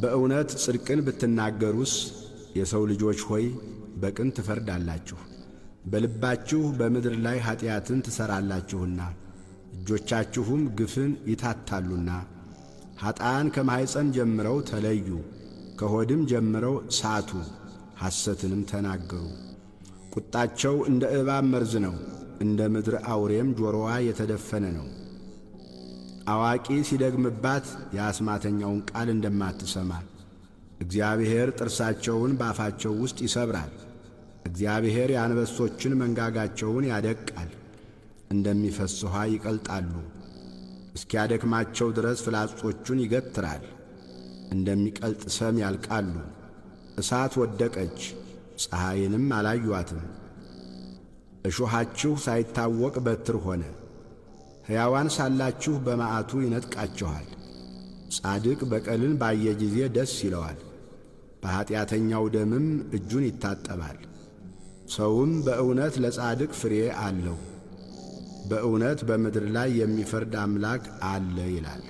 በእውነት ጽድቅን ብትናገሩስ የሰው ልጆች ሆይ በቅን ትፈርዳላችሁ። በልባችሁ በምድር ላይ ኀጢአትን ትሠራላችሁና እጆቻችሁም ግፍን ይታታሉና። ኀጣን ከማኅፀን ጀምረው ተለዩ፣ ከሆድም ጀምረው ሳቱ፣ ሐሰትንም ተናገሩ። ቁጣቸው እንደ እባብ መርዝ ነው፣ እንደ ምድር አውሬም ጆሮዋ የተደፈነ ነው። አዋቂ ሲደግምባት የአስማተኛውን ቃል እንደማትሰማ እግዚአብሔር ጥርሳቸውን በአፋቸው ውስጥ ይሰብራል። እግዚአብሔር የአንበሶችን መንጋጋቸውን ያደቃል፣ እንደሚፈስስ ውኃ ይቀልጣሉ። እስኪያደክማቸው ድረስ ፍላጾቹን ይገትራል፣ እንደሚቀልጥ ሰም ያልቃሉ። እሳት ወደቀች፣ ፀሐይንም አላዩአትም። እሾኻችሁ ሳይታወቅ በትር ሆነ። ሕያዋን ሳላችሁ በመዓቱ ይነጥቃችኋል። ጻድቅ በቀልን ባየ ጊዜ ደስ ይለዋል፣ በኀጢአተኛው ደምም እጁን ይታጠባል። ሰውም በእውነት ለጻድቅ ፍሬ አለው፣ በእውነት በምድር ላይ የሚፈርድ አምላክ አለ ይላል።